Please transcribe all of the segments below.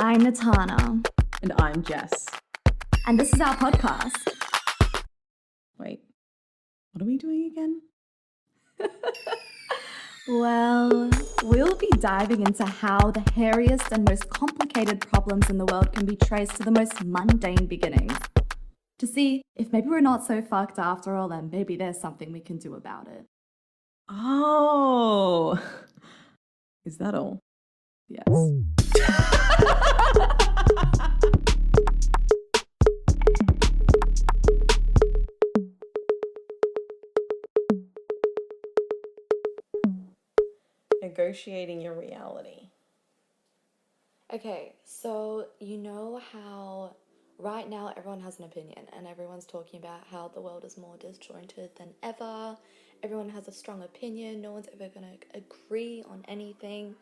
I'm Natana, And I'm Jess. and this is our podcast. Wait, what are we doing again? Well, we'll be diving into how the hairiest and most complicated problems in the world can be traced to the most mundane beginnings. To see if maybe we're not so fucked after all, and maybe there's something we can do about it. Oh, is that all? Yes. Negotiating your reality. Okay, so you know how right now everyone has an opinion and everyone's talking about how the world is more disjointed than ever. Everyone has a strong opinion. No one's ever going to agree on anything.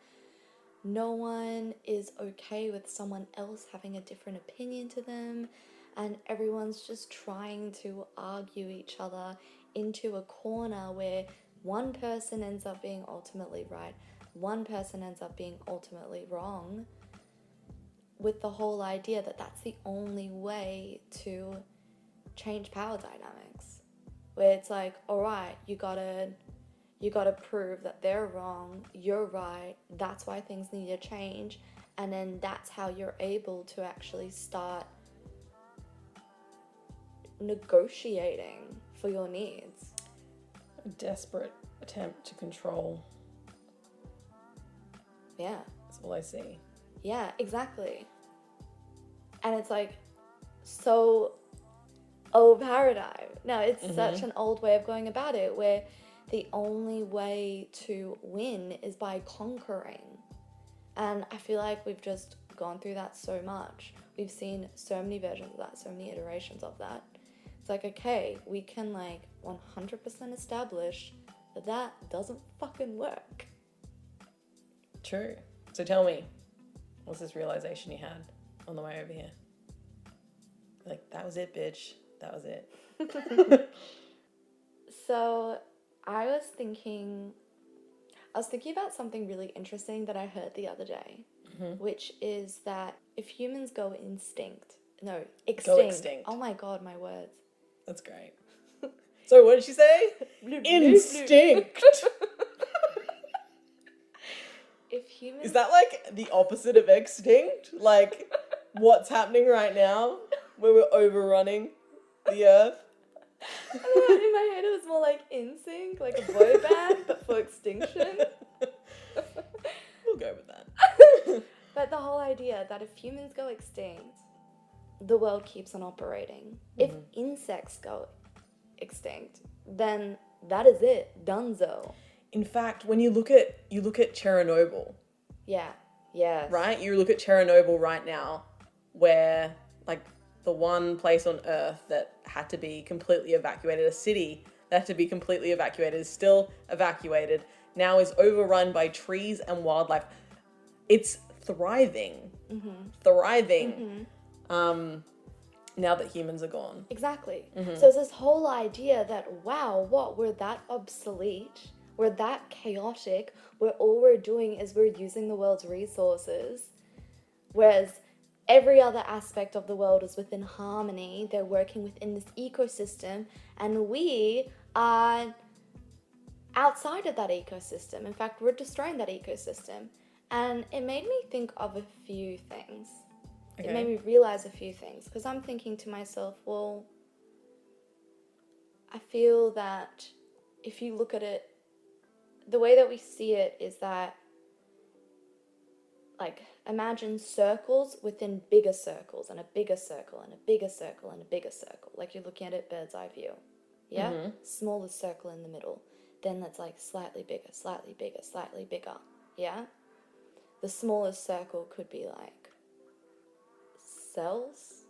No one is okay with someone else having a different opinion to them. And everyone's just trying to argue each other into a corner where one person ends up being ultimately right, one person ends up being ultimately wrong, with the whole idea that that's the only way to change power dynamics, where it's like, all right, you gotta prove that they're wrong, you're right, that's why things need to change, and then that's how you're able to actually start negotiating for your needs. A desperate attempt to control. Yeah. That's all I see. Yeah, exactly. And it's like so old paradigm. Now, it's such an old way of going about it, where the only way to win is by conquering. And I feel like we've just gone through that so much. We've seen so many versions of that, so many iterations of that. It's like, okay, we can like 100% establish that that doesn't fucking work. True. So tell me, what's this realization you had on the way over here? Like, that was it, bitch. That was it. So I was thinking about something really interesting that I heard the other day, which is that if humans go extinct. extinct. Oh my god, my words. That's great. So what did she say? Instinct. If humans... Is that like the opposite of extinct? Like what's happening right now where we're overrunning the earth? I don't know, in my head it was more like NSYNC, like a boy band, but for extinction. We'll go with that. But the whole idea that if humans go extinct, the world keeps on operating. If insects go extinct, then that is it. Dunzo. In fact, when you look at Chernobyl, Yeah. Yes. right? You look at Chernobyl right now, where like the one place on Earth that had to be completely evacuated, a city that had to be completely evacuated, is still evacuated, now is overrun by trees and wildlife. It's thriving. Thriving. Now that humans are gone. Exactly. So it's this whole idea that, wow, we're that obsolete, we're that chaotic, where all we're doing is we're using the world's resources, whereas every other aspect of the world is within harmony. They're working within this ecosystem, and we are outside of that ecosystem. In fact, we're destroying that ecosystem. And it made me think of a few things. Okay. It made me realize a few things, because I'm thinking to myself, well, I feel that if you look at it, the way that we see it is that, like, imagine circles within bigger circles, and a bigger circle, and a bigger circle, and a bigger circle. Like you're looking at it bird's eye view. Yeah? Smallest circle in the middle. Then that's like slightly bigger, slightly bigger, slightly bigger. Yeah? The smallest circle could be like cells,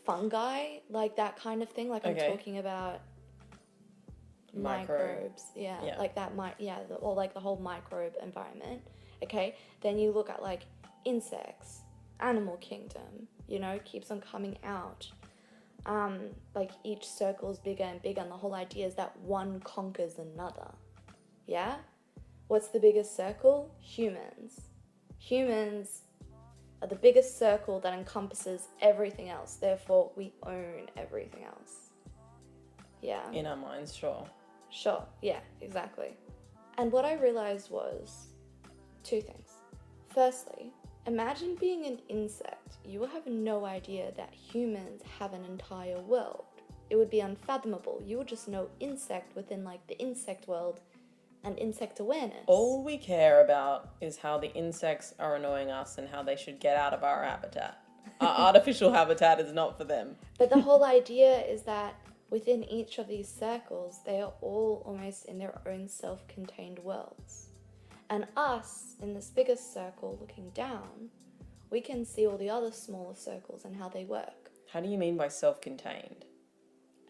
fungi, like that kind of thing. Like Okay. I'm talking about microbes. Yeah. Like that or like the whole microbe environment. Okay. Then you look at like insects, animal kingdom, keeps on coming out. Like each circle's bigger and bigger, and the whole idea is that one conquers another. Yeah? What's the biggest circle? Humans. humans are the biggest circle that encompasses everything else. Therefore, we own everything else. Yeah. In our minds, sure. Sure. Yeah, exactly. And what I realized was two things. Firstly, imagine being an insect. You will have no idea that humans have an entire world. It would be unfathomable. You would just know insect within like the insect world and insect awareness. All we care about is how the insects are annoying us and how they should get out of our habitat. Our artificial habitat is not for them. But the whole idea is that within each of these circles, they are all almost in their own self-contained worlds. And us, in this biggest circle looking down, we can see all the other smaller circles and how they work. How do you mean by self-contained?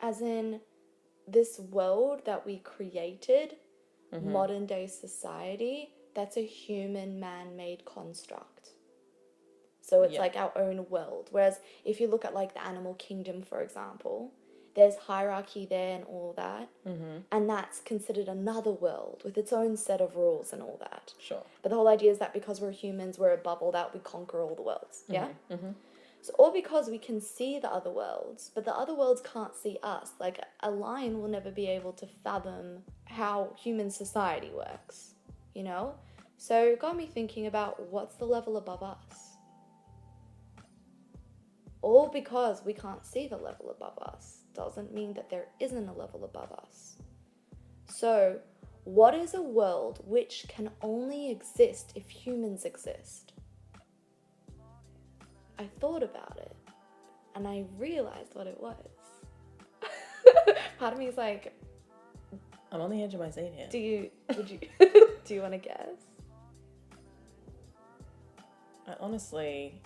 As in, this world that we created, modern day society, that's a human man-made construct. So it's like our own world. Whereas if you look at like the animal kingdom, for example, there's hierarchy there and all that. And that's considered another world with its own set of rules and all that. Sure. But the whole idea is that because we're humans, we're above all that, we conquer all the worlds. Yeah? So all because we can see the other worlds, but the other worlds can't see us. Like a lion will never be able to fathom how human society works, you know? So it got me thinking about what's the level above us? All because we can't see the level above us doesn't mean that there isn't a level above us. So, what is a world which can only exist if humans exist? I thought about it, and I realized what it was. Part of me is like, I'm on the edge of my seat here. do you want to guess? I honestly...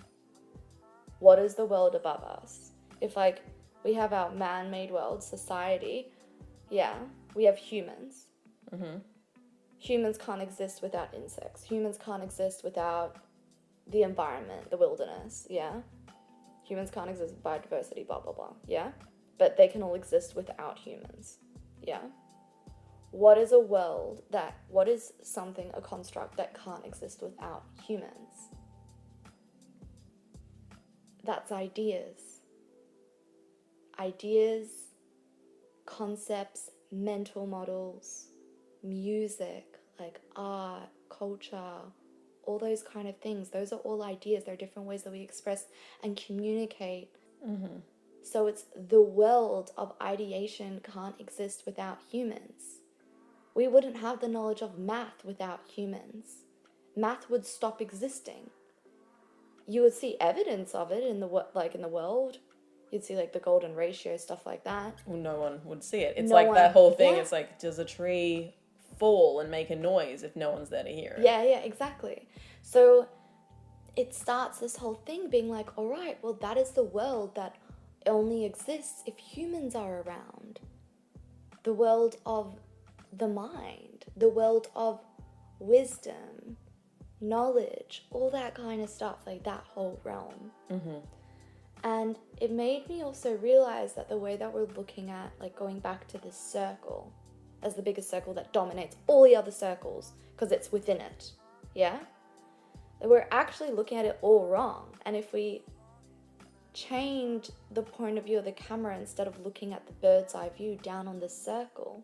What is the world above us? If like we have our man-made world, society, yeah, we have humans. Humans can't exist without insects. Humans can't exist without the environment, the wilderness, yeah? Humans can't exist with biodiversity, blah, blah, blah, yeah? But they can all exist without humans, yeah? What is something, a construct that can't exist without humans? That's ideas. Ideas, concepts, mental models, music, like art, culture, all those kind of things. Those are all ideas. They're different ways that we express and communicate. So it's the world of ideation can't exist without humans. We wouldn't have the knowledge of math without humans. Math would stop existing. You would see evidence of it in the world. You'd see like the golden ratio, stuff like that. Well, no one would see it. It's No like one- that whole thing. yeah. It's like, does a tree fall and make a noise if no one's there to hear it? Yeah, exactly. So it starts this whole thing being like, all right, well, that is the world that only exists if humans are around. The world of the mind, the world of wisdom, knowledge, all that kind of stuff, like that whole realm. And it made me also realize that the way that we're looking at, like going back to this circle as the biggest circle that dominates all the other circles because it's within it, yeah? That we're actually looking at it all wrong. And if we change the point of view of the camera instead of looking at the bird's eye view down on the circle,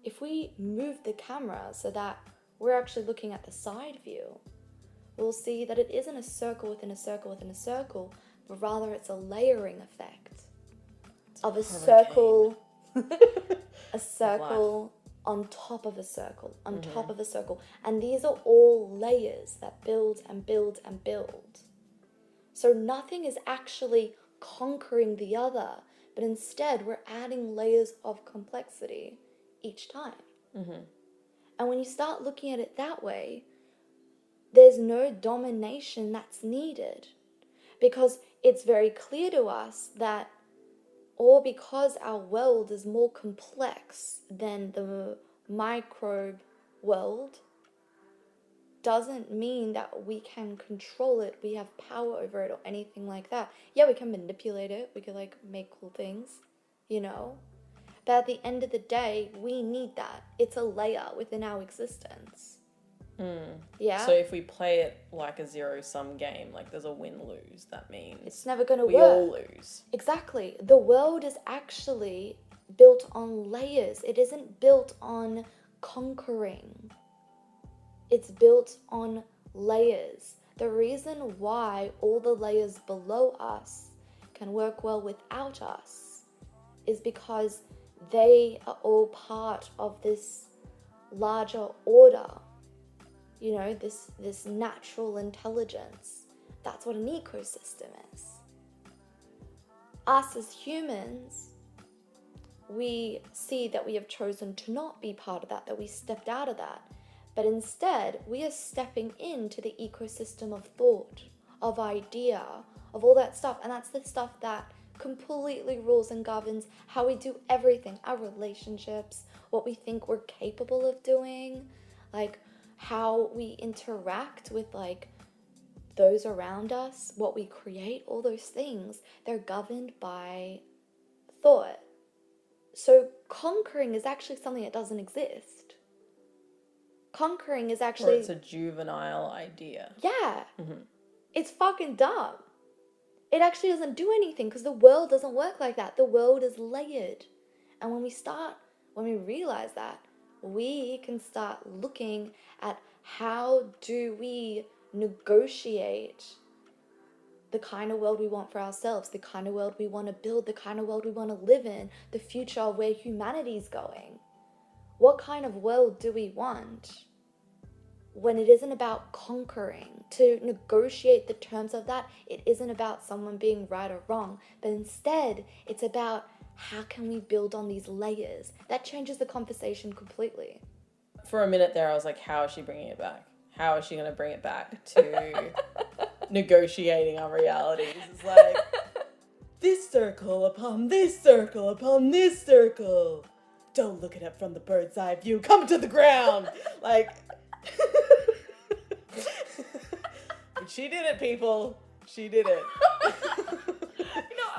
if we move the camera so that we're actually looking at the side view, we'll see that it isn't a circle within a circle within a circle, but rather it's a layering effect of a circle, a circle on top of a circle, on top of a circle. And these are all layers that build and build and build. So nothing is actually conquering the other, but instead we're adding layers of complexity each time. And when you start looking at it that way, there's no domination that's needed, because it's very clear to us that all because our world is more complex than the microbe world doesn't mean that we can control it, we have power over it or anything like that. Yeah, we can manipulate it, we can like make cool things, you know? But at the end of the day, we need that. It's a layer within our existence. Yeah? So if we play it like a zero-sum game, like there's a win-lose, that means It's never going to we work. all lose. Exactly. The world is actually built on layers. It isn't built on conquering. It's built on layers. The reason why all the layers below us can work well without us is because they are all part of this larger order. You know, this natural intelligence. That's what an ecosystem is. Us as humans, we see that we have chosen to not be part of that we stepped out of that. But instead, we are stepping into the ecosystem of thought, of idea, of all that stuff. And that's the stuff that completely rules and governs how we do everything. Our relationships, what we think we're capable of doing, like how we interact with like those around us, what we create, all those things, they're governed by thought. So conquering is actually something that doesn't exist. Conquering is actually... Or it's a juvenile idea. Yeah. Mm-hmm. It's fucking dumb. It actually doesn't do anything because the world doesn't work like that. The world is layered. And when we realize that, we can start looking at how do we negotiate the kind of world we want for ourselves, the kind of world we want to build, the kind of world we want to live in, the future of where humanity's going. What kind of world do we want? When it isn't about conquering, to negotiate the terms of that, it isn't about someone being right or wrong, but instead it's about how can we build on these layers. That changes the conversation completely. For a minute there, I was like, how is she bringing it back? How is she going to bring it back to negotiating our realities? It's like, this circle upon this circle upon this circle. Don't look at it from the bird's eye view. Come to the ground. Like, she did it, people. She did it. I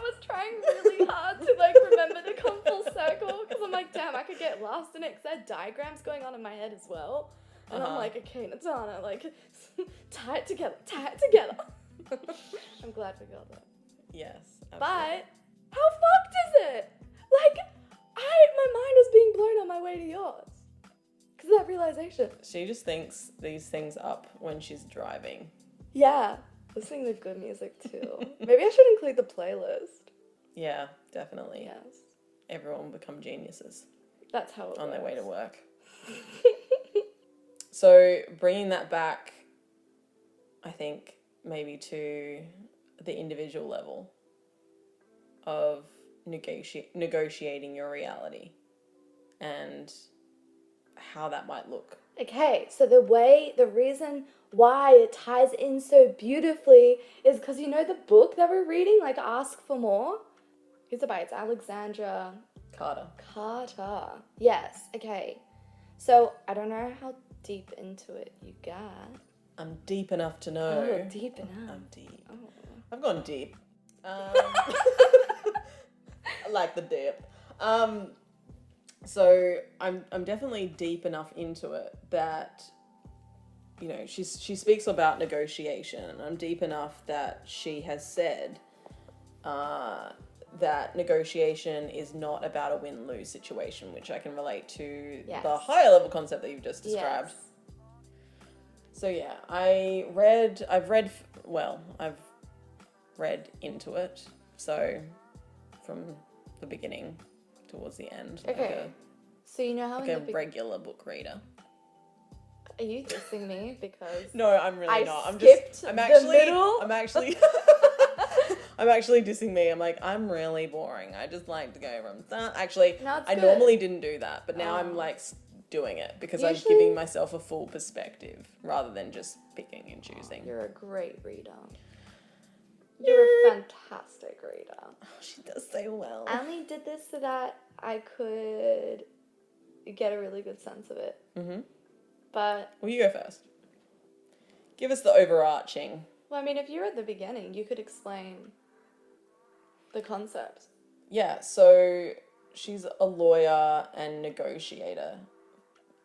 was trying really hard to remember to come full circle because I'm like, damn, I could get lost in it because there are diagrams going on in my head as well. And I'm like, okay, Natana, tie it together. I'm glad we got that. Yes, absolutely. But how fucked is it? My mind is being blown on my way to yours. Because of that realization. She just thinks these things up when she's driving. Yeah. Listening to good music too. Maybe I should include the playlist. Yeah, definitely. Yes. Everyone will become geniuses. That's how it on works. their way to work. So bringing that back, I think maybe to the individual level of negotiating your reality and how that might look. Okay, so the reason why it ties in so beautifully is because you know the book that we're reading, Ask for More? Who's it by? It's Alexandra Carter. Yes, okay. So I don't know how deep into it you got. I'm deep enough to know. Oh, deep enough. I'm deep. Oh. I've gone deep. I like the dip. So I'm definitely deep enough into it that, you know, she speaks about negotiation, and I'm deep enough that she has said that negotiation is not about a win-lose situation, which I can relate to the higher level concept that you've just described. Yes. So yeah, I've read into it. So from the beginning towards the end. Okay. So you know how like a regular book reader. Are you dissing me because No, I'm really not. I'm actually dissing me. I'm like, I'm really boring. I just like to go from that. Actually, I normally didn't do that, but now I'm doing it because I'm giving myself a full perspective rather than just picking and choosing. You're a great reader. You're a fantastic reader. Oh, she does so well. I only did this so that I could get a really good sense of it. Mm-hmm. But... Well, you go first. Give us the overarching. Well, I mean, if you're at the beginning, you could explain the concept. Yeah, so she's a lawyer and negotiator.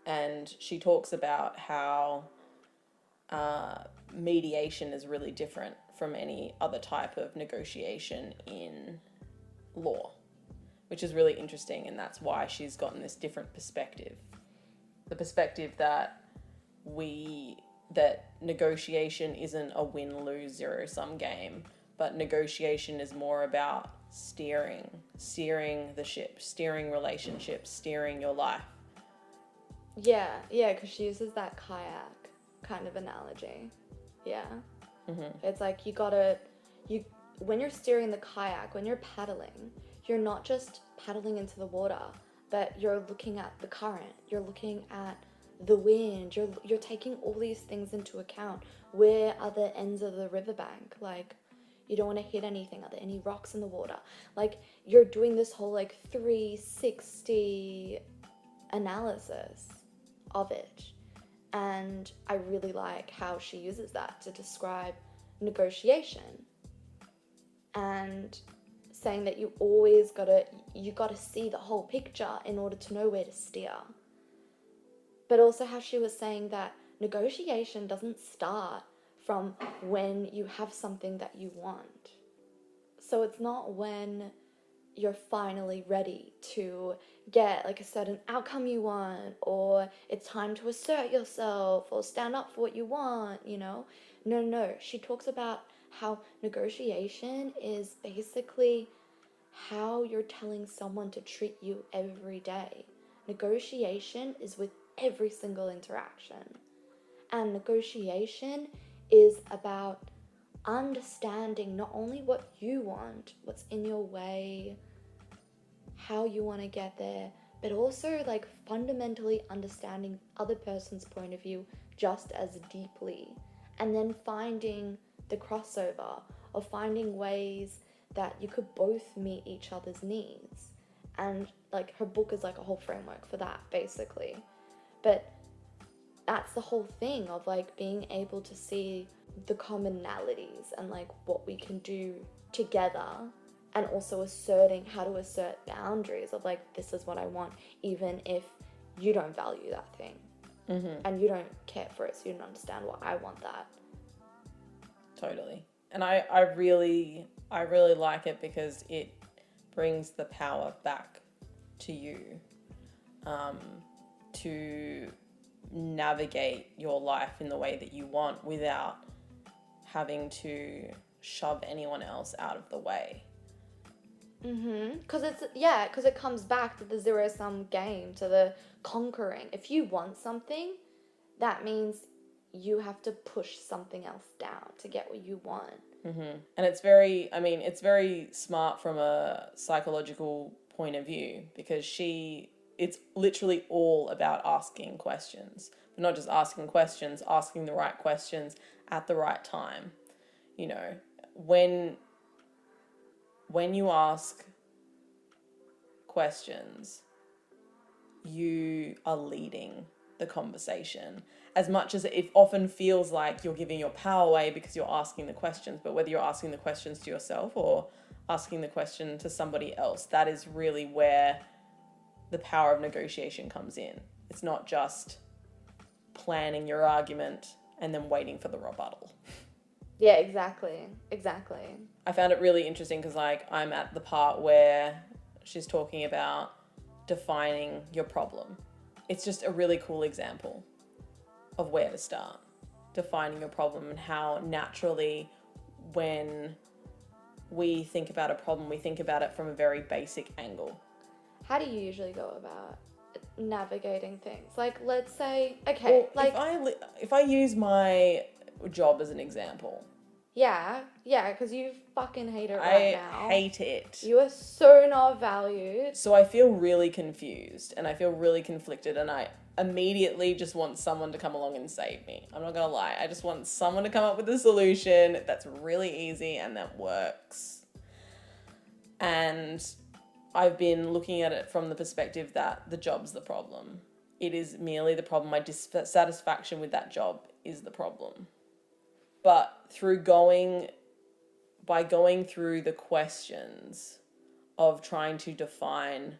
And she talks about how mediation is really different from any other type of negotiation in law, which is really interesting, and that's why she's gotten this different perspective. The perspective that negotiation isn't a win-lose zero-sum game, but negotiation is more about steering the ship, steering relationships, steering your life. Yeah, because she uses that kayak kind of analogy. Yeah. Mm-hmm. It's like when you're steering the kayak, when you're paddling, you're not just paddling into the water, but you're looking at the current, you're looking at the wind, you're taking all these things into account. Where are the ends of the riverbank? Like, you don't want to hit anything. Are there any rocks in the water? Like, you're doing this whole 360 analysis of it. And I really like how she uses that to describe negotiation, and saying that you gotta see the whole picture in order to know where to steer. But also how she was saying that negotiation doesn't start from when you have something that you want. So it's not when you're finally ready to get a certain outcome you want, or it's time to assert yourself or stand up for what you want, No. She talks about how negotiation is basically how you're telling someone to treat you every day. Negotiation is with every single interaction. And negotiation is about understanding not only what you want, what's in your way, how you want to get there, but also fundamentally understanding other person's point of view just as deeply, and then finding the crossover, or finding ways that you could both meet each other's needs. And her book is a whole framework for that, basically. But that's the whole thing of being able to see the commonalities and what we can do together, and also how to assert boundaries of this is what I want, even if you don't value that thing. Mm-hmm. And you don't care for it, so you don't understand why I want that. Totally. And I really like it because it brings the power back to you, to navigate your life in the way that you want without having to shove anyone else out of the way. Because it comes back to the zero-sum game, to the conquering. If you want something, that means you have to push something else down to get what you want. Mm-hmm. And it's very smart from a psychological point of view, because it's literally all about asking questions, but not just asking questions, asking the right questions at the right time. When you ask questions, you are leading the conversation, as much as it often feels like you're giving your power away because you're asking the questions. But whether you're asking the questions to yourself or asking the question to somebody else, that is really where the power of negotiation comes in. It's not just planning your argument and then waiting for the rebuttal. Yeah, exactly. I found it really interesting because I'm at the part where she's talking about defining your problem. It's just a really cool example of where to start. Defining your problem, and how naturally when we think about a problem, we think about it from a very basic angle. How do you usually go about navigating things? Let's say, okay, if I use my job as an example. Yeah, because you fucking hate it right now. I hate it. You are so not valued. So I feel really confused, and I feel really conflicted, and I immediately just want someone to come along and save me. I'm not gonna lie. I just want someone to come up with a solution that's really easy and that works. And I've been looking at it from the perspective that the job's the problem. It is merely the problem. My dissatisfaction with that job is the problem. But by going through the questions of trying to define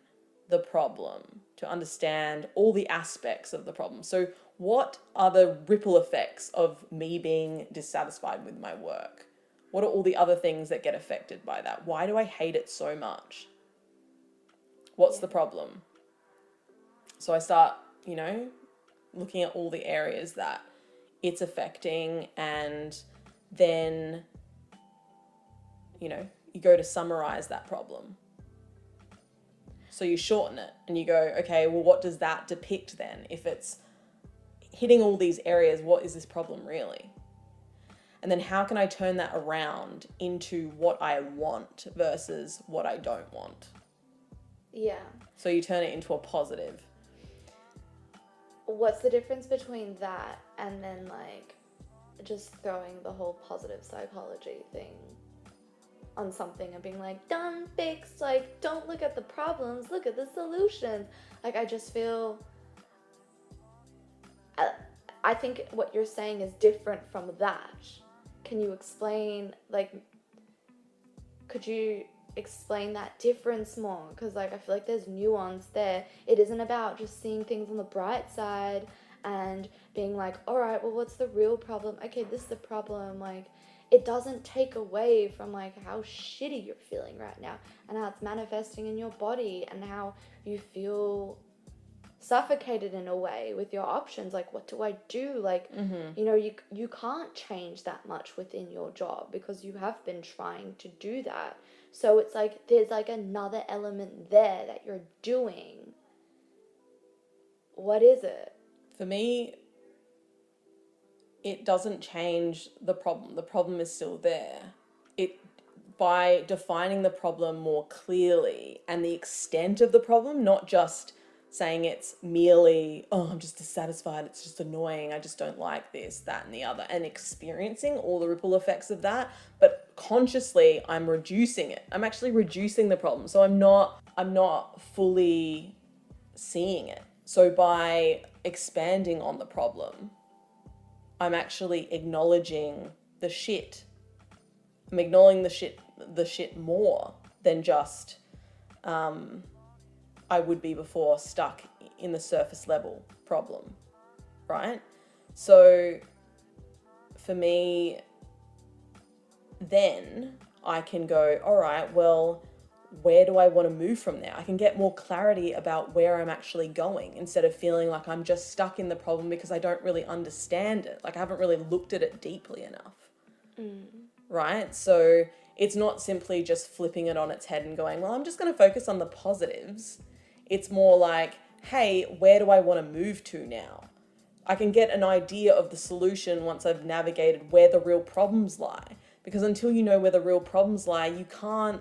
the problem, to understand all the aspects of the problem. So what are the ripple effects of me being dissatisfied with my work? What are all the other things that get affected by that? Why do I hate it so much? What's the problem? So I start, looking at all the areas that it's affecting, and then, you go to summarize that problem. So you shorten it and you go, okay, well, what does that depict then? If it's hitting all these areas, what is this problem really? And then how can I turn that around into what I want versus what I don't want? Yeah. So you turn it into a positive. What's the difference between that and then like just throwing the whole positive psychology thing on something and being like, done, fixed, like, don't look at the problems, look at the solutions? Like, I just feel, I think what you're saying is different from that. Can you explain, like, could you explain that difference more? Because, like, I feel like there's nuance there. It isn't about just seeing things on the bright side and being like, all right, well, what's the real problem? Okay, this is the problem. Like, it doesn't take away from, like, how shitty you're feeling right now and how it's manifesting in your body and how you feel suffocated in a way with your options. Like, what do I do? Like, you can't change that much within your job because you have been trying to do that. So it's like there's like another element there that you're doing. What is it? For me, it doesn't change the problem. The problem is still there. By defining the problem more clearly and the extent of the problem, not just saying it's merely, oh, I'm just dissatisfied, it's just annoying, I just don't like this, that, and the other, and experiencing all the ripple effects of that, but consciously I'm reducing it. I'm actually reducing the problem. So I'm not fully seeing it. So by expanding on the problem, I'm actually acknowledging the shit. I'm acknowledging the shit more than just I would be before, stuck in the surface level problem, right? So for me, then I can go, all right, well, where do I want to move from there? I can get more clarity about where I'm actually going instead of feeling like I'm just stuck in the problem because I don't really understand it. Like I haven't really looked at it deeply enough, right? So it's not simply just flipping it on its head and going, well, I'm just going to focus on the positives. It's more like, hey, where do I want to move to now? I can get an idea of the solution once I've navigated where the real problems lie. Because until you know where the real problems lie, you can't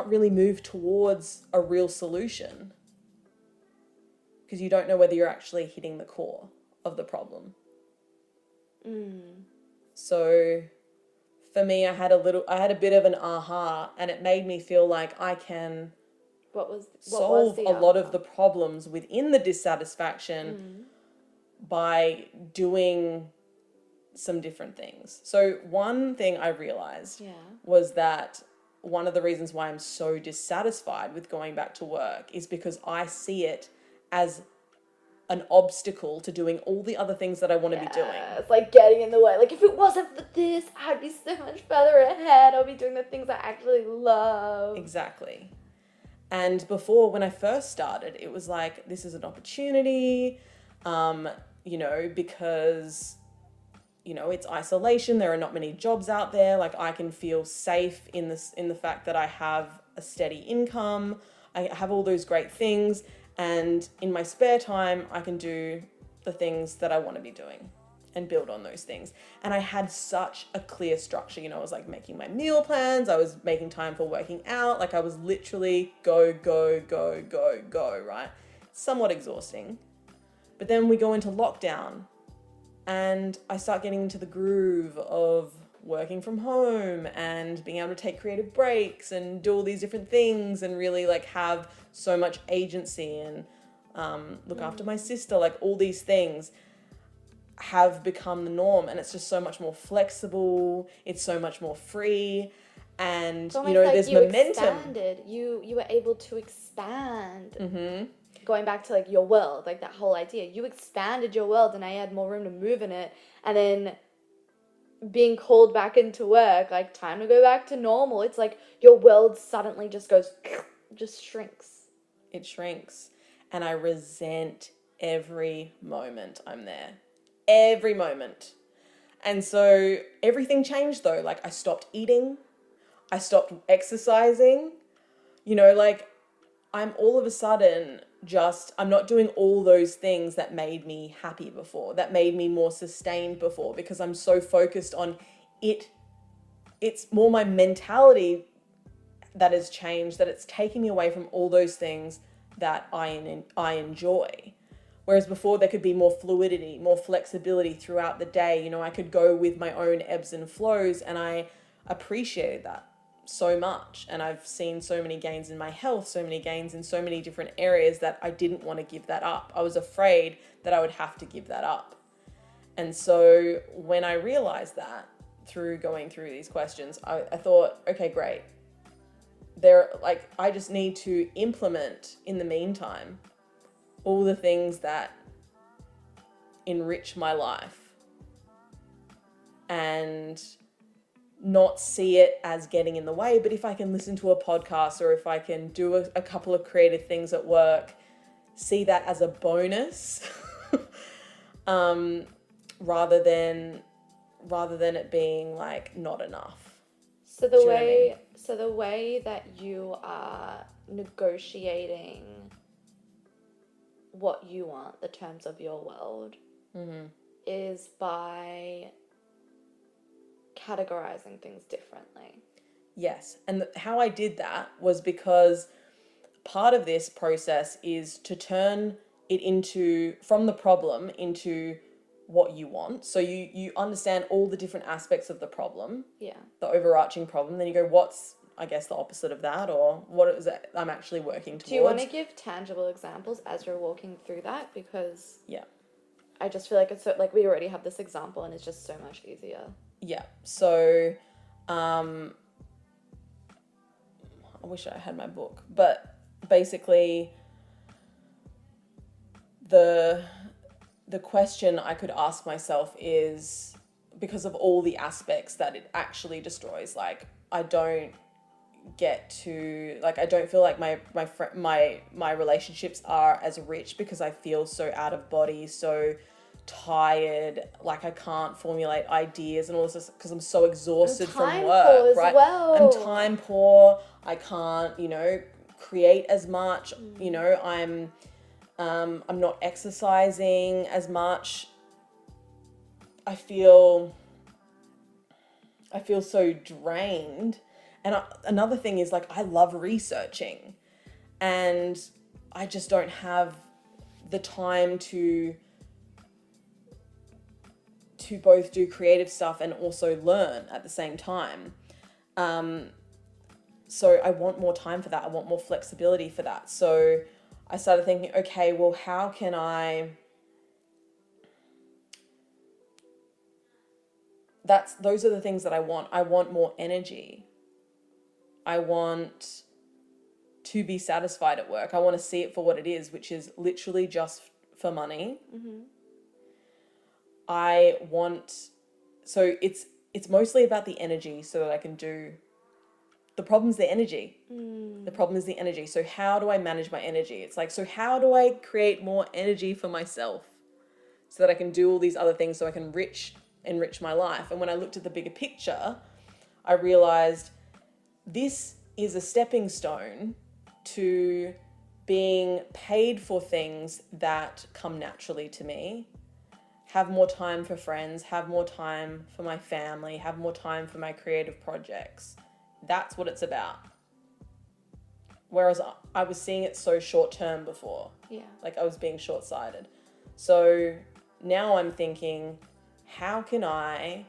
really move towards a real solution. Because you don't know whether you're actually hitting the core of the problem. So for me, I had a bit of an aha, and it made me feel like I can solve a lot of the problems within the dissatisfaction by doing some different things. So one thing I realized was that one of the reasons why I'm so dissatisfied with going back to work is because I see it as an obstacle to doing all the other things that I want to be doing. It's like getting in the way. Like, if it wasn't for this, I'd be so much further ahead. I'll be doing the things I actually love. Exactly. And before, when I first started, it was like, this is an opportunity, because, it's isolation. There are not many jobs out there. Like, I can feel safe in the fact that I have a steady income. I have all those great things. And in my spare time, I can do the things that I want to be doing and build on those things. And I had such a clear structure. I was like making my meal plans. I was making time for working out. Like I was literally go, right? Somewhat exhausting. But then we go into lockdown and I start getting into the groove of working from home and being able to take creative breaks and do all these different things and really like have so much agency and look after my sister. Like all these things have become the norm, and it's just so much more flexible. It's so much more free, and like there's momentum. You were able to expand. going back to like your world, like that whole idea, you expanded your world and now you had more room to move in it, and then being called back into work, like time to go back to normal, it's like your world suddenly just goes, just shrinks. It shrinks. And I resent every moment I'm there. Every moment. And so everything changed though. Like I stopped eating. I stopped exercising. You know, like I'm all of a sudden I'm not doing all those things that made me happy before, that made me more sustained before, because I'm so focused on it. It's more my mentality that has changed, that it's taking me away from all those things that I enjoy. Whereas before there could be more fluidity, more flexibility throughout the day. You know, I could go with my own ebbs and flows, and I appreciated that so much. And I've seen so many gains in my health, so many gains in so many different areas that I didn't want to give that up. I was afraid that I would have to give that up. And so when I realized that through going through these questions, I thought, okay, great. I just need to implement in the meantime all the things that enrich my life and not see it as getting in the way. But if I can listen to a podcast, or if I can do a couple of creative things at work, see that as a bonus rather than it being like not enough. So the way that you are negotiating what you want, the terms of your world, is by categorizing things differently. Yes. And how I did that was because part of this process is to turn it from the problem into what you want. So you understand all the different aspects of the problem. Yeah. The overarching problem. Then you go, what's, I guess, the opposite of that, or what is it I'm actually working towards? Do you want to give tangible examples as you're walking through that? Because I just feel like it's so, like we already have this example and it's just so much easier. Yeah. So, I wish I had my book, but basically the question I could ask myself is, because of all the aspects that it actually destroys, like I don't feel like my relationships are as rich because I feel so out of body, so tired, like I can't formulate ideas and all this because I'm so exhausted from work, right? I'm time poor. I can't, create as much. I'm not exercising as much. I feel so drained. And another thing is, like, I love researching, and I just don't have the time to both do creative stuff and also learn at the same time. So I want more time for that. I want more flexibility for that. So I started thinking, okay, well, how can those are the things that I want. I want more energy. I want to be satisfied at work. I want to see it for what it is, which is literally just for money. Mm-hmm. So it's mostly about the energy, so that I can do. The problem's the energy. The problem is the energy. So how do I manage my energy? It's like, so how do I create more energy for myself so that I can do all these other things, so I can enrich my life? And when I looked at the bigger picture, I realized this is a stepping stone to being paid for things that come naturally to me, have more time for friends, have more time for my family, have more time for my creative projects. That's what it's about. Whereas I was seeing it so short term before. Yeah. Like I was being short-sighted. So now I'm thinking, how can I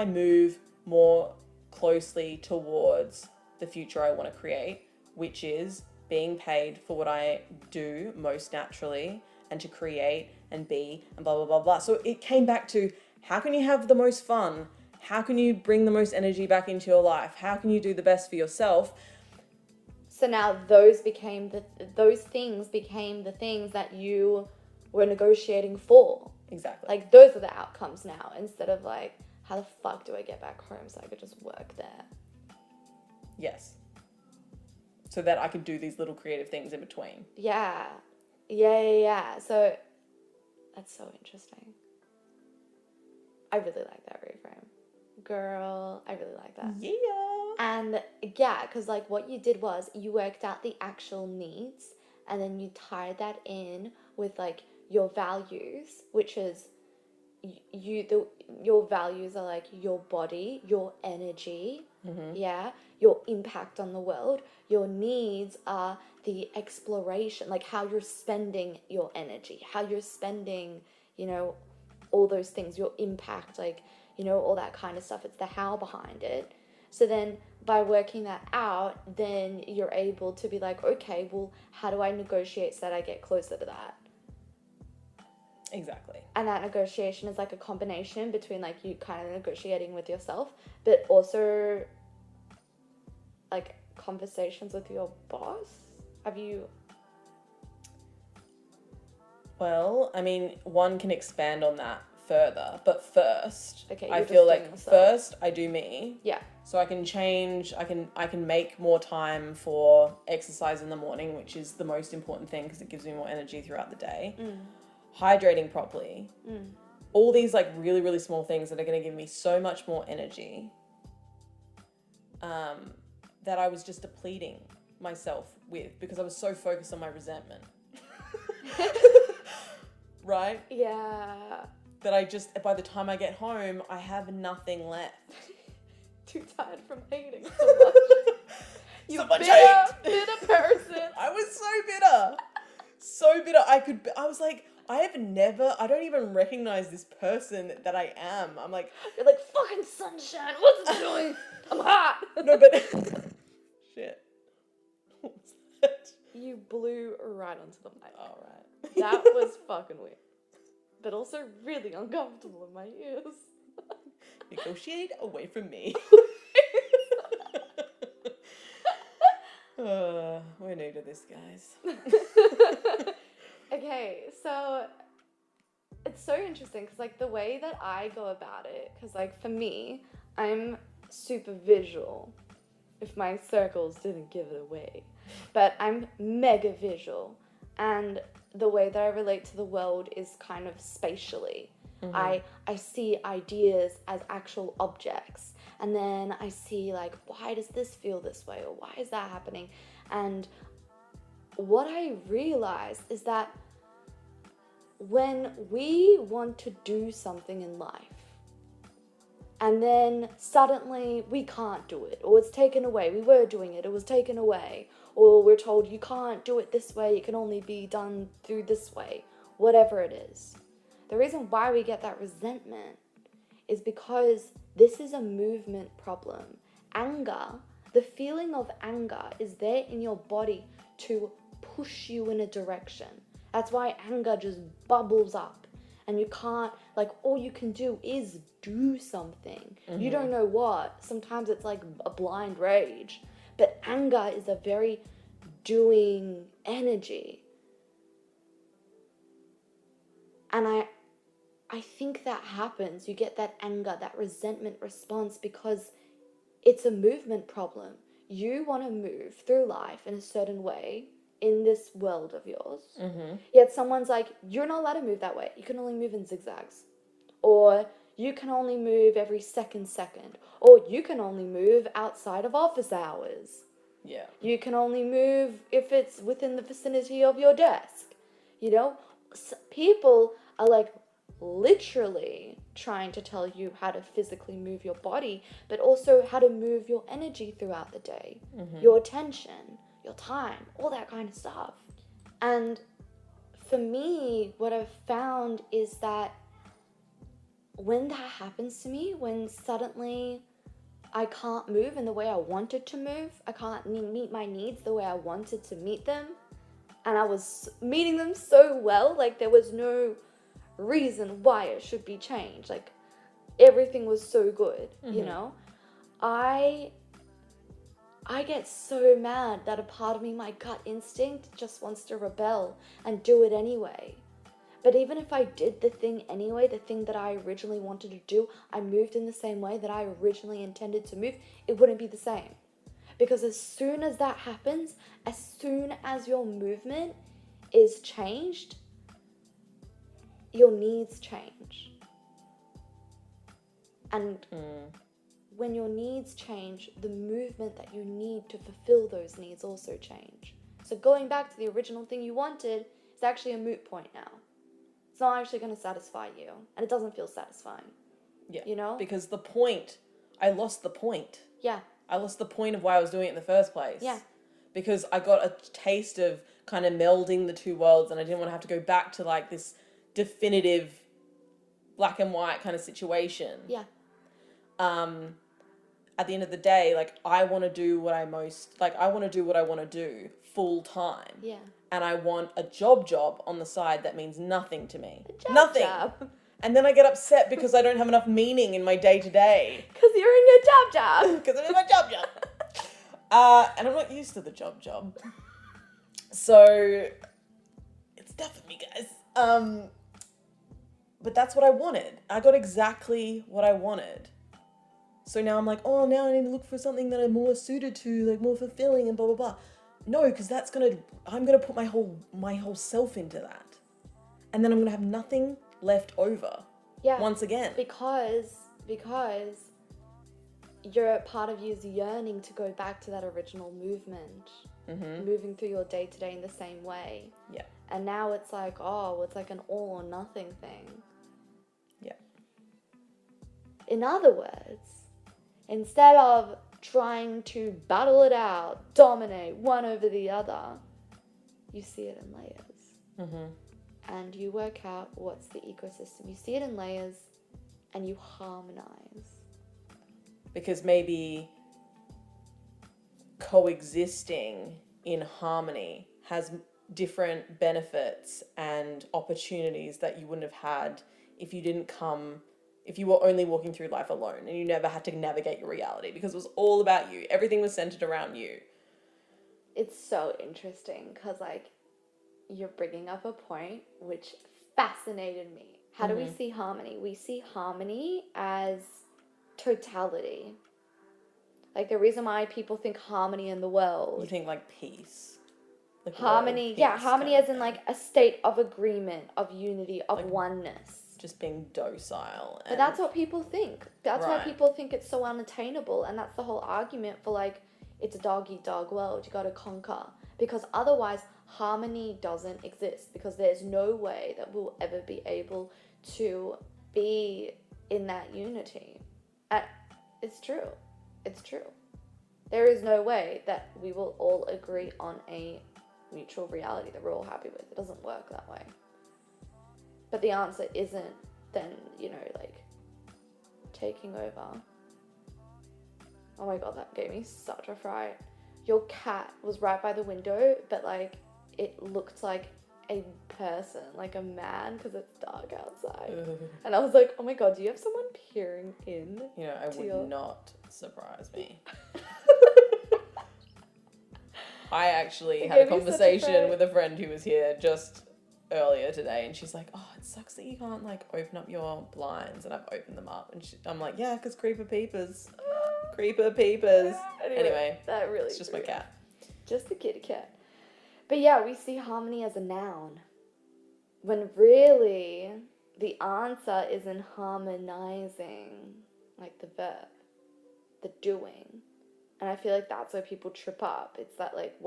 move more closely towards the future I want to create, which is being paid for what I do most naturally, and to create and be and blah, blah, blah, blah. So it came back to, how can you have the most fun? How can you bring the most energy back into your life? How can you do the best for yourself? So now those things became the things that you were negotiating for. Exactly. Like, those are the outcomes now, instead of like, how the fuck do I get back home so I could just work there? Yes. So that I could do these little creative things in between. Yeah. So that's so interesting. I really like that reframe. Girl, I really like that. Yeah. And yeah, because like what you did was you worked out the actual needs, and then you tied that in with like your values, which is your values are like your body, your energy, yeah, your impact on the world. Your needs are the exploration, like how you're spending your energy, how you're spending, all those things, your impact, like, all that kind of stuff. It's the how behind it. So then by working that out, then you're able to be like, okay, well, how do I negotiate so that I get closer to that? Exactly. And that negotiation is like a combination between like you kind of negotiating with yourself, but also like conversations with your boss. Have you? Well, I mean, one can expand on that further, but first, Okay, I you're feel just like doing yourself. first I do me. Yeah. So I can change, I can make more time for exercise in the morning, which is the most important thing because it gives me more energy throughout the day. Hydrating properly. All these like really, really small things that are going to give me so much more energy that I was just depleting myself with because I was so focused on my resentment. Right? Yeah. That I just, by the time I get home, I have nothing left. Too tired from hating so much. You So much bitter person. I was so bitter. So bitter. I was like, I don't even recognize this person that I am. I'm like, You're like, fucking sunshine, what's it doing? I'm hot. no, but shit. What was that? You blew right onto the mic. All right. That was fucking weird. But also really uncomfortable in my ears. Negotiate away from me. We're new to this, guys. Okay, so it's so interesting because like the way that I go about it, because like for me, I'm super visual, if my circles didn't give it away, but I'm mega visual, and the way that I relate to the world is kind of spatially. I see ideas as actual objects, and then I see like, why does this feel this way, or why is that happening? And what I realized is that when we want to do something in life, and then suddenly we can't do it, or it's taken away, we were doing it, it was taken away, or we're told you can't do it this way, it can only be done through this way, whatever it is. The reason why we get that resentment is because this is a movement problem. Anger, the feeling of anger is there in your body to push you in a direction. That's why anger just bubbles up and you can't, like, all you can do is do something. You don't know what. Sometimes it's like a blind rage. But anger is a very doing energy. And I think that happens. You get that anger, that resentment response because it's a movement problem. You want to move through life in a certain way in this world of yours. Yet someone's like, you're not allowed to move that way. You can only move in zigzags. Or you can only move every second. Or you can only move outside of office hours. Yeah. You can only move if it's within the vicinity of your desk. People are like literally trying to tell you how to physically move your body, but also how to move your energy throughout the day, your attention, your time, all that kind of stuff. And for me, what I've found is that when that happens to me, when suddenly I can't move in the way I wanted to move, I can't meet my needs the way I wanted to meet them, and I was meeting them so well, like there was no reason why it should be changed, like everything was so good, I I get so mad that a part of me, my gut instinct, just wants to rebel and do it anyway. But even if I did the thing anyway, the thing that I originally wanted to do, I moved in the same way that I originally intended to move, it wouldn't be the same. Because as soon as that happens, as soon as your movement is changed, your needs change. And when your needs change, the movement that you need to fulfill those needs also change. So going back to the original thing you wanted is actually a moot point now. It's not actually going to satisfy you, and it doesn't feel satisfying. Yeah. You know? Because the point, I lost the point. Yeah. I lost the point of why I was doing it in the first place. Yeah. Because I got a taste of kind of melding the two worlds, and I didn't want to have to go back to like this definitive black and white kind of situation. Yeah. At the end of the day, like, I want to do what I want to do what I want to do full time. Yeah. And I want a job on the side that means nothing to me. Nothing. And then I get upset because I don't have enough meaning in my day-to-day. Because you're in your job. Because I'm in my job. And I'm not used to the job. So, it's tough for me, guys. But that's what I wanted. I got exactly what I wanted. So now I'm like, oh, now I need to look for something that I'm more suited to, like more fulfilling and blah, blah, blah. No, because I'm going to put my whole self into that. And then I'm going to have nothing left over. Yeah. Once again. Because your part of you is yearning to go back to that original movement. Mm-hmm. Moving through your day-to-day in the same way. Yeah. And now it's like, it's like an all or nothing thing. Yeah. In other words, instead of trying to battle it out, dominate one over the other, you see it in layers. Mm-hmm. And you work out what's the ecosystem. You see it in layers and you harmonize. Because maybe coexisting in harmony has different benefits and opportunities that you wouldn't have had if you were only walking through life alone and you never had to navigate your reality because it was all about you. Everything was centered around you. It's so interesting because, like, you're bringing up a point which fascinated me. How do we see harmony? We see harmony as totality. Like, the reason why people think harmony in the world. You think, like, peace. Like harmony, harmony as in, like, a state of agreement, of unity, of like, oneness. Just being docile. But that's what people think. That's why people think it's so unattainable. And that's the whole argument for, like, it's a dog-eat-dog world. You got to conquer. Because otherwise, harmony doesn't exist. Because there's no way that we'll ever be able to be in that unity. It's true. It's true. There is no way that we will all agree on a mutual reality that we're all happy with. It doesn't work that way. But the answer isn't then, like, taking over. Oh my god, that gave me such a fright. Your cat was right by the window, but, like, it looked like a person, like a man, because it's dark outside. And I was like, oh my god, do you have someone peering in? It would not surprise me. I actually had a conversation with a friend who was here just earlier today, and she's like, oh, it sucks that you can't, like, open up your blinds, and I've opened them up, and I'm like, yeah, because creeper peepers. Anyway, that really it's just my cat. Just the kitty cat. But yeah, we see harmony as a noun, when really the answer is in harmonizing, like the verb, the doing. And I feel like that's where people trip up. It's that, like,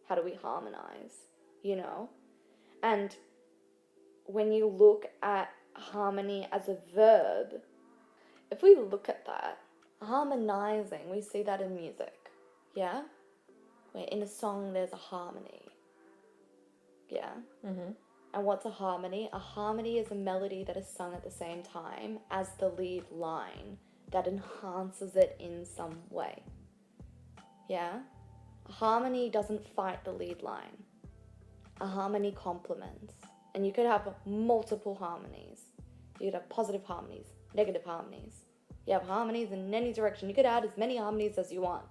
how do we harmonize, And when you look at harmony as a verb, if we look at that, harmonizing, we see that in music, yeah? Where in a song there's a harmony, yeah? Mm-hmm. And what's a harmony? A harmony is a melody that is sung at the same time as the lead line that enhances it in some way, yeah? A harmony doesn't fight the lead line. A harmony complements. And you could have multiple harmonies. You could have positive harmonies, negative harmonies. You have harmonies in any direction. You could add as many harmonies as you want.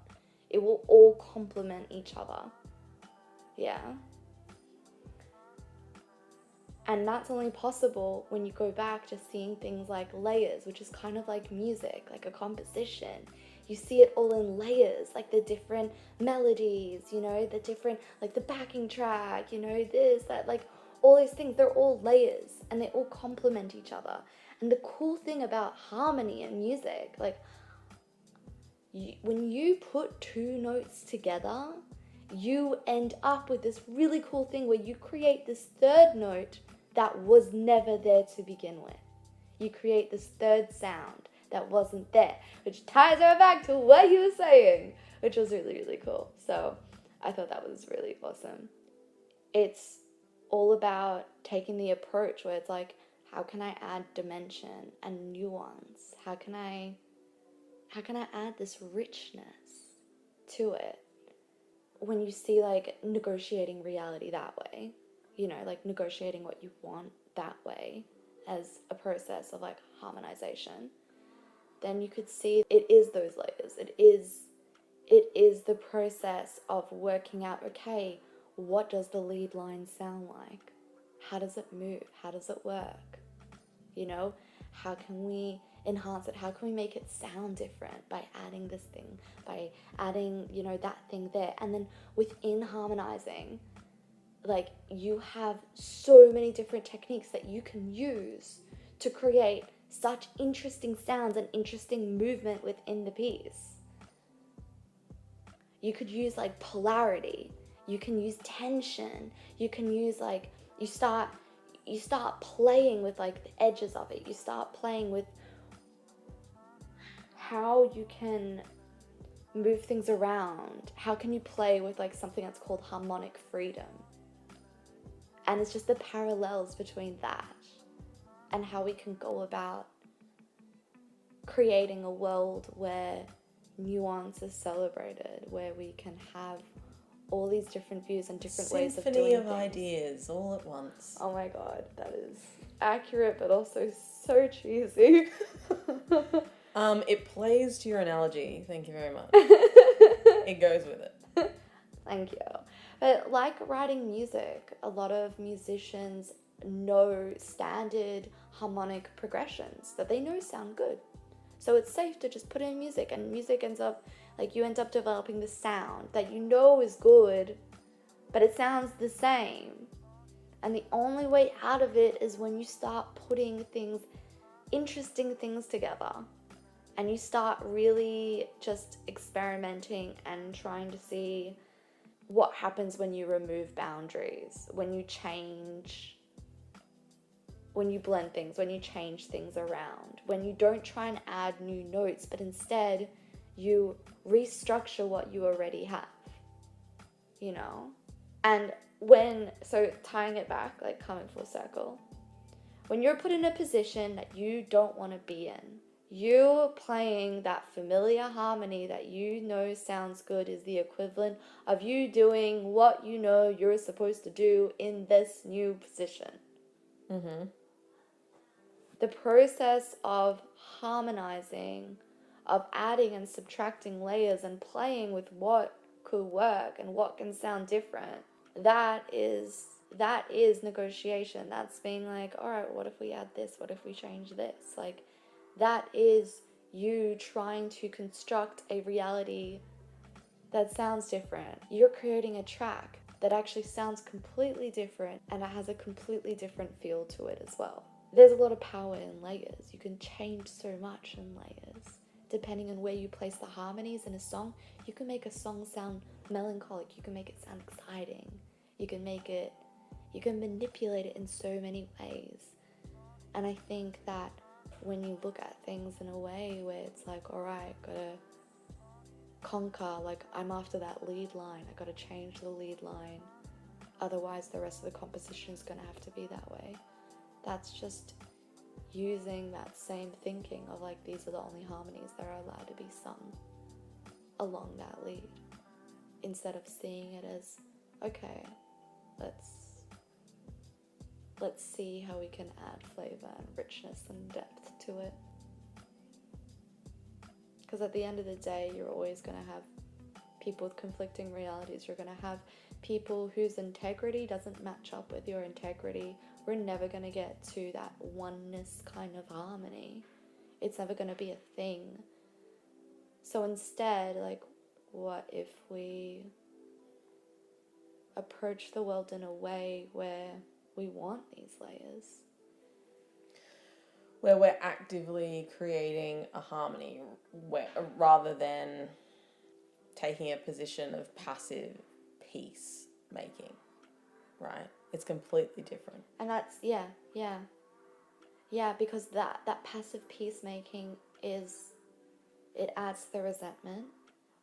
It will all complement each other. Yeah. And that's only possible when you go back to seeing things like layers, which is kind of like music, like a composition. You see it all in layers, like the different melodies, you know, the different, like the backing track, you know, this, that, like all these things, they're all layers and they all complement each other. And the cool thing about harmony in music, like when you put two notes together, you end up with this really cool thing where you create this third note that was never there to begin with. You create this third sound that wasn't there, which ties right back to what you were saying, which was really, really cool. So I thought that was really awesome. It's all about taking the approach where it's like, how can I add dimension and nuance? How can I add this richness to it? When you see like negotiating reality that way, you know, like negotiating what you want that way as a process of like harmonization, then you could see it is those layers. It is the process of working out, okay, what does the lead line sound like? How does it move? How does it work? You know, how can we enhance it? How can we make it sound different by adding this thing, by adding, you know, that thing there? And then within harmonizing, like you have so many different techniques that you can use to create such interesting sounds and interesting movement within the piece. You could use like polarity, you can use tension, you can use like, you start playing with like the edges of it. You start playing with how you can move things around. How can you play with like something that's called harmonic freedom? And it's just the parallels between that and how we can go about creating a world where nuance is celebrated, where we can have all these different views and different ways of doing Symphony of things. ideas all at once. Oh my god, that is accurate but also so cheesy. It plays to your analogy. Thank you very much. It goes with it. Thank you. But like writing music, a lot of musicians know standard harmonic progressions that they know sound good. So it's safe to just put in music, and music ends up, like you end up developing the sound that you know is good, but it sounds the same. And the only way out of it is when you start putting things, interesting things together, and you start really just experimenting and trying to see what happens when you remove boundaries, when you change, when you blend things, when you change things around, when you don't try and add new notes, but instead you restructure what you already have, you know? And so tying it back, like coming full circle, when you're put in a position that you don't want to be in, you playing that familiar harmony that you know sounds good is the equivalent of you doing what you know you're supposed to do in this new position. Mm-hmm. The process of harmonizing, of adding and subtracting layers and playing with what could work and what can sound different, that is negotiation. That's being like, all right, what if we add this? What if we change this? Like, that is you trying to construct a reality that sounds different. You're creating a track that actually sounds completely different, and it has a completely different feel to it as well. There's a lot of power in layers. You can change so much in layers. Depending on where you place the harmonies in a song, you can make a song sound melancholic. You can make it sound exciting. You can manipulate it in so many ways. And I think that when you look at things in a way where it's like, all right, gotta conquer, like I'm after that lead line, I gotta change the lead line, otherwise the rest of the composition is gonna have to be that way. That's just using that same thinking of like, these are the only harmonies that are allowed to be sung along that lead, instead of seeing it as, okay, let's see how we can add flavor and richness and depth to it. Because at the end of the day, you're always going to have people with conflicting realities. You're going to have people whose integrity doesn't match up with your integrity. We're never going to get to that oneness kind of harmony. It's never going to be a thing. So instead, like, what if we approach the world in a way where we want these layers? Where we're actively creating a harmony rather than taking a position of passive peacemaking, right? It's completely different. And that's, yeah, because that passive peacemaking it adds to the resentment.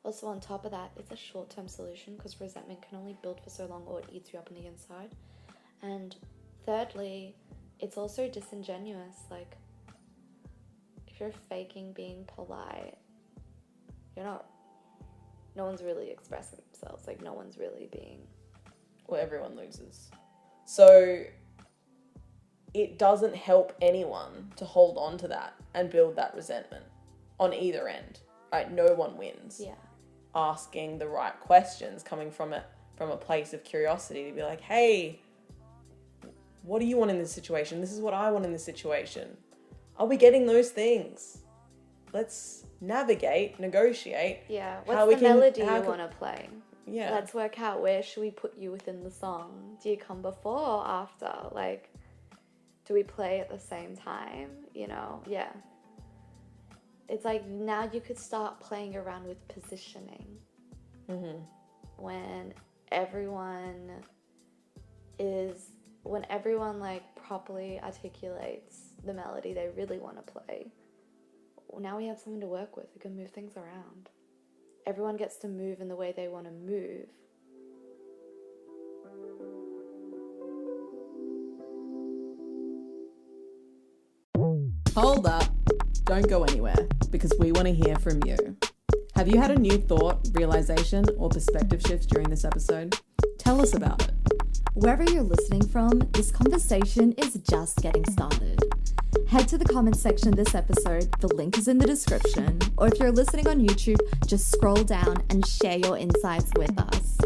Also, on top of that, it's a short-term solution because resentment can only build for so long or it eats you up on the inside. And thirdly, it's also disingenuous. Like, if you're faking being polite, no one's really expressing themselves. Like, no one's really being... Well, everyone loses. So it doesn't help anyone to hold on to that and build that resentment on either end, right? No one wins. Yeah. Asking the right questions, coming from a place of curiosity to be like, hey, what do you want in this situation? This is what I want in this situation. Are we getting those things? Let's navigate, negotiate. Yeah, what's the melody you want to play? Yeah. Let's work out where should we put you within the song. Do you come before or after? Like, do we play at the same time? Yeah. It's like now you could start playing around with positioning. Mm-hmm. When everyone like properly articulates the melody they really want to play, now we have something to work with. We can move things around. Everyone gets to move in the way they want to move. Hold up. Don't go anywhere, because we want to hear from you. Have you had a new thought, realization, or perspective shift during this episode? Tell us about it. Wherever you're listening from, this conversation is just getting started. Head to the comments section of this episode, the link is in the description, or if you're listening on YouTube, just scroll down and share your insights with us.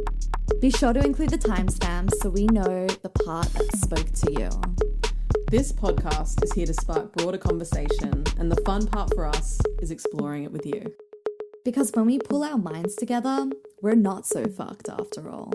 Be sure to include the timestamps so we know the part that spoke to you. This podcast is here to spark broader conversation, and the fun part for us is exploring it with you. Because when we pull our minds together, we're not so fucked after all.